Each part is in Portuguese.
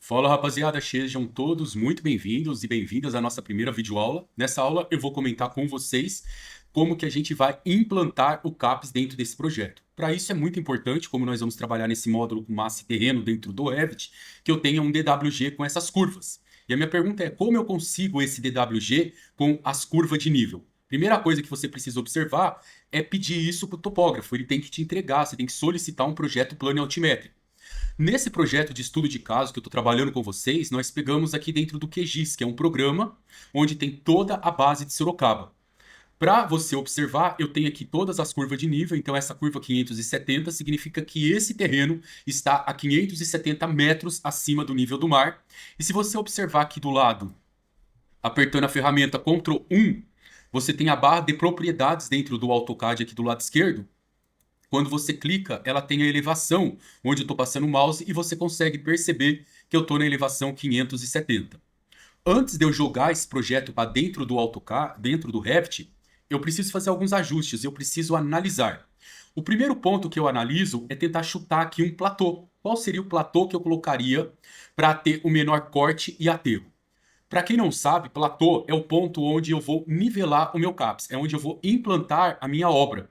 Fala rapaziada, sejam todos muito bem-vindos e bem-vindas à nossa primeira videoaula. Nessa aula eu vou comentar com vocês como que a gente vai implantar o CAPS dentro desse projeto. Para isso é muito importante, como nós vamos trabalhar nesse módulo com massa e terreno dentro do Revit, que eu tenha um DWG com essas curvas. E a minha pergunta é, como eu consigo esse DWG com as curvas de nível? Primeira coisa que você precisa observar é pedir isso para o topógrafo, ele tem que te entregar, você tem que solicitar um projeto plano e altimétrico. Nesse projeto de estudo de caso que eu estou trabalhando com vocês, nós pegamos aqui dentro do QGIS, que é um programa onde tem toda a base de Sorocaba. Para você observar, eu tenho aqui todas as curvas de nível, então essa curva 570 significa que esse terreno está a 570 metros acima do nível do mar. E se você observar aqui do lado, apertando a ferramenta Ctrl 1, você tem a barra de propriedades dentro do AutoCAD aqui do lado esquerdo. Quando você clica, ela tem a elevação, onde eu estou passando o mouse e você consegue perceber que eu estou na elevação 570. Antes de eu jogar esse projeto para dentro do AutoCAD, dentro do Revit, eu preciso fazer alguns ajustes, eu preciso analisar. O primeiro ponto que eu analiso é tentar chutar aqui um platô. Qual seria o platô que eu colocaria para ter o menor corte e aterro? Para quem não sabe, platô é o ponto onde eu vou nivelar o meu CAPS, é onde eu vou implantar a minha obra.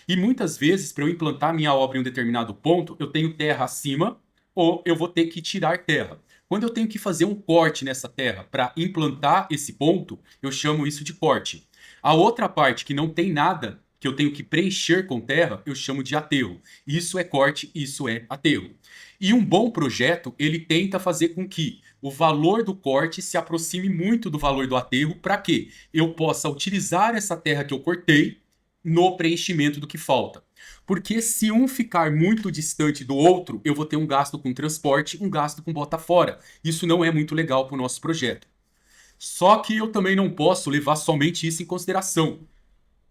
E muitas vezes, para eu implantar minha obra em um determinado ponto, eu tenho terra acima ou eu vou ter que tirar terra. Quando eu tenho que fazer um corte nessa terra para implantar esse ponto, eu chamo isso de corte. A outra parte que não tem nada, que eu tenho que preencher com terra, eu chamo de aterro. Isso é corte, isso é aterro. E um bom projeto, ele tenta fazer com que o valor do corte se aproxime muito do valor do aterro para que eu possa utilizar essa terra que eu cortei no preenchimento do que falta. Porque se um ficar muito distante do outro, eu vou ter um gasto com transporte, um gasto com bota fora. Isso não é muito legal para o nosso projeto. Só que eu também não posso levar somente isso em consideração.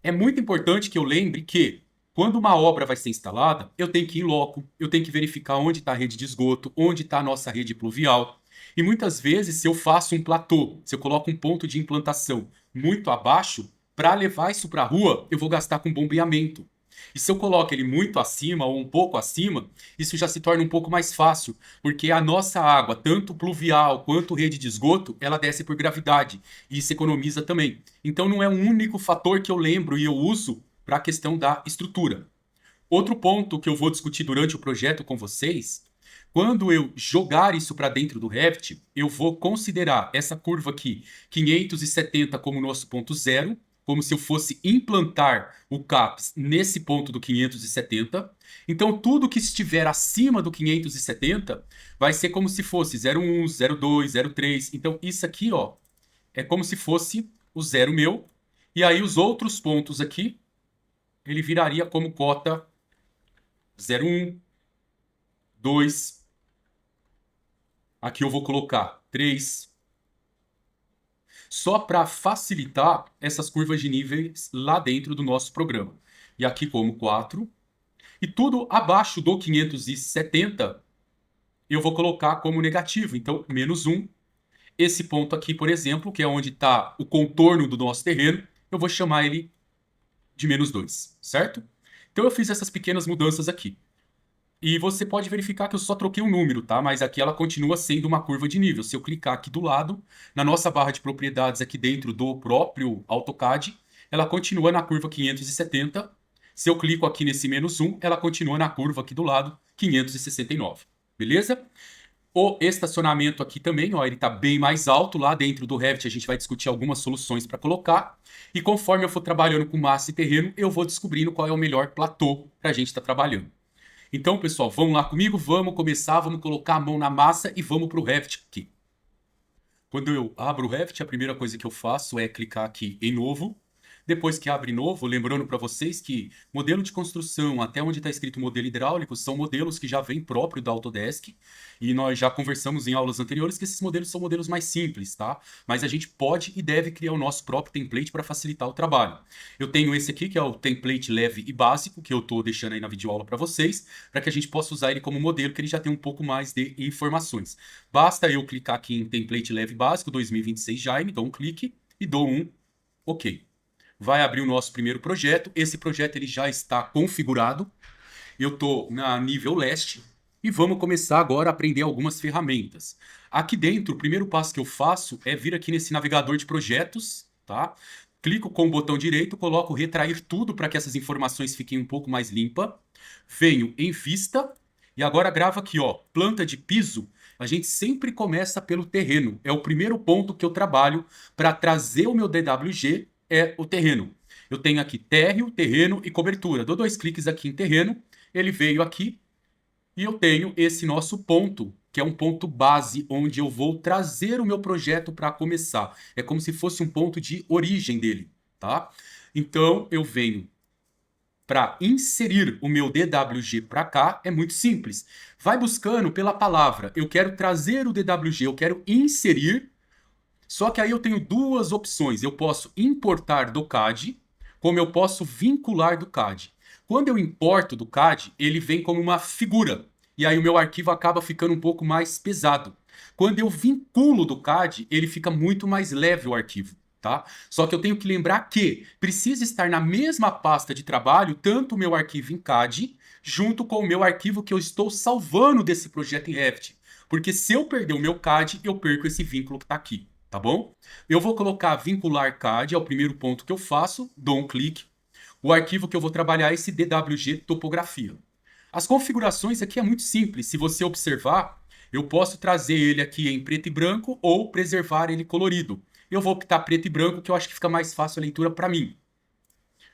É muito importante que eu lembre que, quando uma obra vai ser instalada, eu tenho que ir em loco, eu tenho que verificar onde está a rede de esgoto, onde está a nossa rede pluvial. E muitas vezes, se eu faço um platô, se eu coloco um ponto de implantação muito abaixo, para levar isso para a rua, eu vou gastar com bombeamento. E se eu coloco ele muito acima ou um pouco acima, isso já se torna um pouco mais fácil, porque a nossa água, tanto pluvial quanto rede de esgoto, ela desce por gravidade e isso economiza também. Então não é um único fator que eu lembro e eu uso para a questão da estrutura. Outro ponto que eu vou discutir durante o projeto com vocês, quando eu jogar isso para dentro do Revit, eu vou considerar essa curva aqui, 570 como nosso ponto zero, como se eu fosse implantar o CAPS nesse ponto do 570. Então, tudo que estiver acima do 570 vai ser como se fosse 01, 02, 03. Então, isso aqui, ó, é como se fosse o zero meu. E aí, os outros pontos aqui, ele viraria como cota 01, 2. Aqui eu vou colocar 3. Só para facilitar essas curvas de níveis lá dentro do nosso programa. E aqui como 4. E tudo abaixo do 570 eu vou colocar como negativo. Então, menos 1. Esse ponto aqui, por exemplo, que é onde está o contorno do nosso terreno, eu vou chamar ele de menos 2, certo? Então eu fiz essas pequenas mudanças aqui. E você pode verificar que eu só troquei um número, tá? Mas aqui ela continua sendo uma curva de nível. Se eu clicar aqui do lado, na nossa barra de propriedades aqui dentro do próprio AutoCAD, ela continua na curva 570. Se eu clico aqui nesse menos 1, ela continua na curva aqui do lado, 569. Beleza? O estacionamento aqui também, ó, ele está bem mais alto. Lá dentro do Revit a gente vai discutir algumas soluções para colocar. E conforme eu for trabalhando com massa e terreno, eu vou descobrindo qual é o melhor platô para a gente estar trabalhando. Então, pessoal, vamos lá comigo, vamos começar, vamos colocar a mão na massa e vamos para o Revit aqui. Quando eu abro o Revit, a primeira coisa que eu faço é clicar aqui em novo. Depois que abre novo, lembrando para vocês que modelo de construção, até onde está escrito modelo hidráulico, são modelos que já vêm próprio da Autodesk. E nós já conversamos em aulas anteriores que esses modelos são modelos mais simples, tá? Mas a gente pode e deve criar o nosso próprio template para facilitar o trabalho. Eu tenho esse aqui, que é o template leve e básico, que eu estou deixando aí na videoaula para vocês, para que a gente possa usar ele como modelo, que ele já tem um pouco mais de informações. Basta eu clicar aqui em template leve básico 2026 Jaime, dou um clique e dou um OK. Vai abrir o nosso primeiro projeto. Esse projeto ele já está configurado. Eu estou na nível leste. E vamos começar agora a aprender algumas ferramentas. Aqui dentro, o primeiro passo que eu faço é vir aqui nesse navegador de projetos, tá? Clico com o botão direito, coloco retrair tudo para que essas informações fiquem um pouco mais limpas. Venho em vista e agora gravo aqui, ó, planta de piso. A gente sempre começa pelo terreno. É o primeiro ponto que eu trabalho para trazer o meu DWG, é o terreno. Eu tenho aqui térreo, terreno e cobertura. Dou 2 cliques aqui em terreno, ele veio aqui e eu tenho esse nosso ponto, que é um ponto base, onde eu vou trazer o meu projeto para começar. É como se fosse um ponto de origem dele, tá? Então eu venho para inserir o meu DWG para cá, é muito simples. Vai buscando pela palavra. Eu quero trazer o DWG, eu quero inserir. Só que aí eu tenho duas opções. Eu posso importar do CAD, como eu posso vincular do CAD. Quando eu importo do CAD, ele vem como uma figura. E aí o meu arquivo acaba ficando um pouco mais pesado. Quando eu vinculo do CAD, ele fica muito mais leve o arquivo. Tá? Só que eu tenho que lembrar que precisa estar na mesma pasta de trabalho, tanto o meu arquivo em CAD, junto com o meu arquivo que eu estou salvando desse projeto em Revit. Porque se eu perder o meu CAD, eu perco esse vínculo que está aqui, tá bom? Eu vou colocar vincular CAD, é o primeiro ponto que eu faço, dou um clique. O arquivo que eu vou trabalhar é esse DWG topografia. As configurações aqui é muito simples. Se você observar, eu posso trazer ele aqui em preto e branco ou preservar ele colorido. Eu vou optar preto e branco, que eu acho que fica mais fácil a leitura para mim.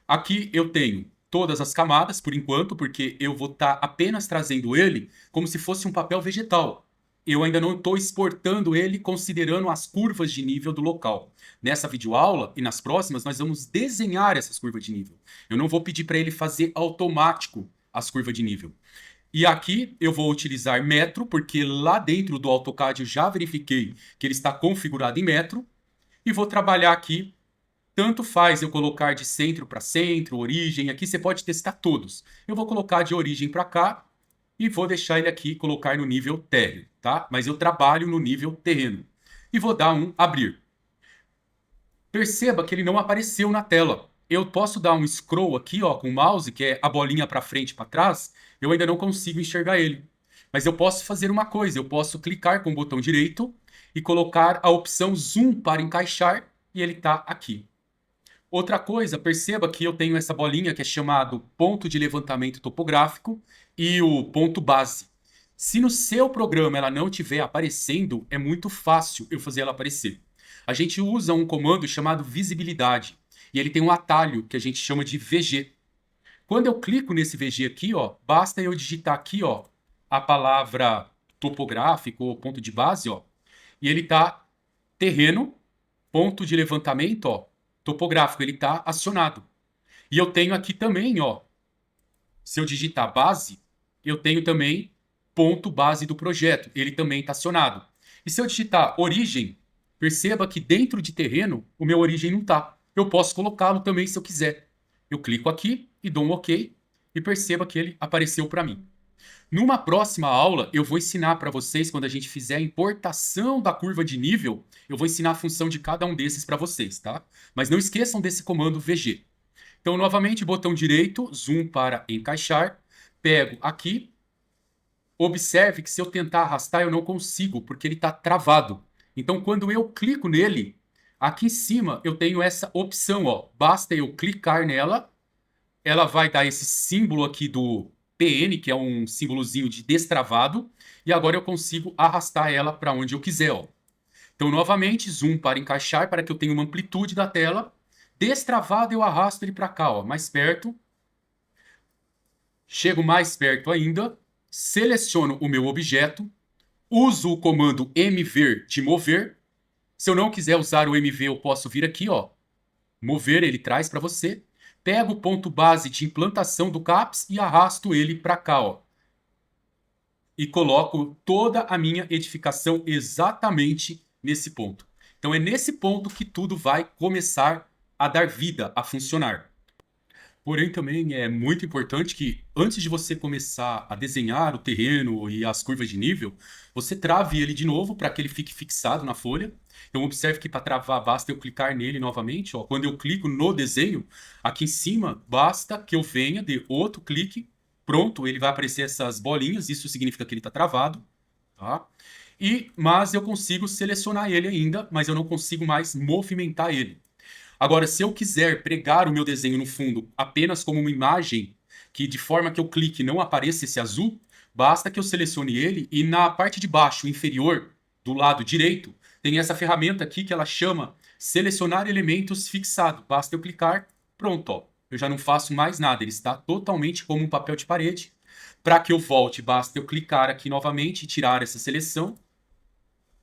Aqui eu tenho todas as camadas, por enquanto, porque eu vou estar apenas trazendo ele como se fosse um papel vegetal. Eu ainda não estou exportando ele considerando as curvas de nível do local. Nessa videoaula e nas próximas, nós vamos desenhar essas curvas de nível. Eu não vou pedir para ele fazer automático as curvas de nível. E aqui eu vou utilizar metro, porque lá dentro do AutoCAD eu já verifiquei que ele está configurado em metro. E vou trabalhar aqui, tanto faz eu colocar de centro para centro, origem, aqui você pode testar todos. Eu vou colocar de origem para cá e vou deixar ele aqui, colocar no nível térreo, tá? Mas eu trabalho no nível terreno. E vou dar um abrir. Perceba que ele não apareceu na tela. Eu posso dar um scroll aqui, ó, com o mouse, que é a bolinha para frente e para trás, eu ainda não consigo enxergar ele. Mas eu posso fazer uma coisa, eu posso clicar com o botão direito e colocar a opção zoom para encaixar e ele está aqui. Outra coisa, perceba que eu tenho essa bolinha que é chamado ponto de levantamento topográfico e o ponto base. Se no seu programa ela não estiver aparecendo, é muito fácil eu fazer ela aparecer. A gente usa um comando chamado visibilidade e ele tem um atalho que a gente chama de VG. Quando eu clico nesse VG aqui, ó, basta eu digitar aqui, ó, a palavra topográfico ou ponto de base, ó, e ele tá terreno, ponto de levantamento, ó, topográfico, ele tá acionado. E eu tenho aqui também, ó, se eu digitar base, eu tenho também ponto base do projeto, ele também tá acionado. E se eu digitar origem, perceba que dentro de terreno, o meu origem não tá. Eu posso colocá-lo também se eu quiser. Eu clico aqui e dou um OK e perceba que ele apareceu para mim. Numa próxima aula, eu vou ensinar para vocês, quando a gente fizer a importação da curva de nível, eu vou ensinar a função de cada um desses para vocês, tá? Mas não esqueçam desse comando VG. Então, novamente, botão direito, zoom para encaixar, pego aqui, observe que se eu tentar arrastar, eu não consigo, porque ele está travado. Então, quando eu clico nele, aqui em cima eu tenho essa opção, ó, basta eu clicar nela, ela vai dar esse símbolo aqui do PN, que é um símbolozinho de destravado, e agora eu consigo arrastar ela para onde eu quiser, ó. Então, novamente, zoom para encaixar, para que eu tenha uma amplitude da tela. Destravado, eu arrasto ele para cá, ó, mais perto. Chego mais perto ainda, seleciono o meu objeto, uso o comando mver de mover. Se eu não quiser usar o mv, eu posso vir aqui, ó, mover, ele traz para você. Pego o ponto base de implantação do CAPS e arrasto ele para cá, ó. E coloco toda a minha edificação exatamente nesse ponto. Então é nesse ponto que tudo vai começar a dar vida, a funcionar. Porém, também é muito importante que, antes de você começar a desenhar o terreno e as curvas de nível, você trave ele de novo para que ele fique fixado na folha. Então, observe que para travar, basta eu clicar nele novamente. Ó. Quando eu clico no desenho, aqui em cima, basta que eu venha, dê outro clique pronto, ele vai aparecer essas bolinhas, isso significa que ele está travado, tá? Mas eu consigo selecionar ele ainda, mas eu não consigo mais movimentar ele. Agora, se eu quiser pregar o meu desenho no fundo apenas como uma imagem, que de forma que eu clique não apareça esse azul, basta que eu selecione ele e na parte de baixo, inferior, do lado direito, tem essa ferramenta aqui que ela chama selecionar elementos fixado. Basta eu clicar, pronto, ó. Eu já não faço mais nada, ele está totalmente como um papel de parede. Para que eu volte, basta eu clicar aqui novamente e tirar essa seleção.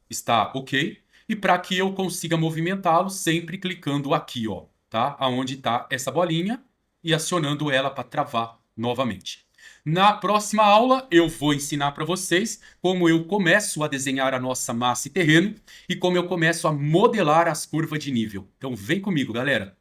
Está ok. E para que eu consiga movimentá-lo, sempre clicando aqui, ó, tá? Aonde está essa bolinha e acionando ela para travar novamente. Na próxima aula, eu vou ensinar para vocês como eu começo a desenhar a nossa massa e terreno e como eu começo a modelar as curvas de nível. Então vem comigo, galera!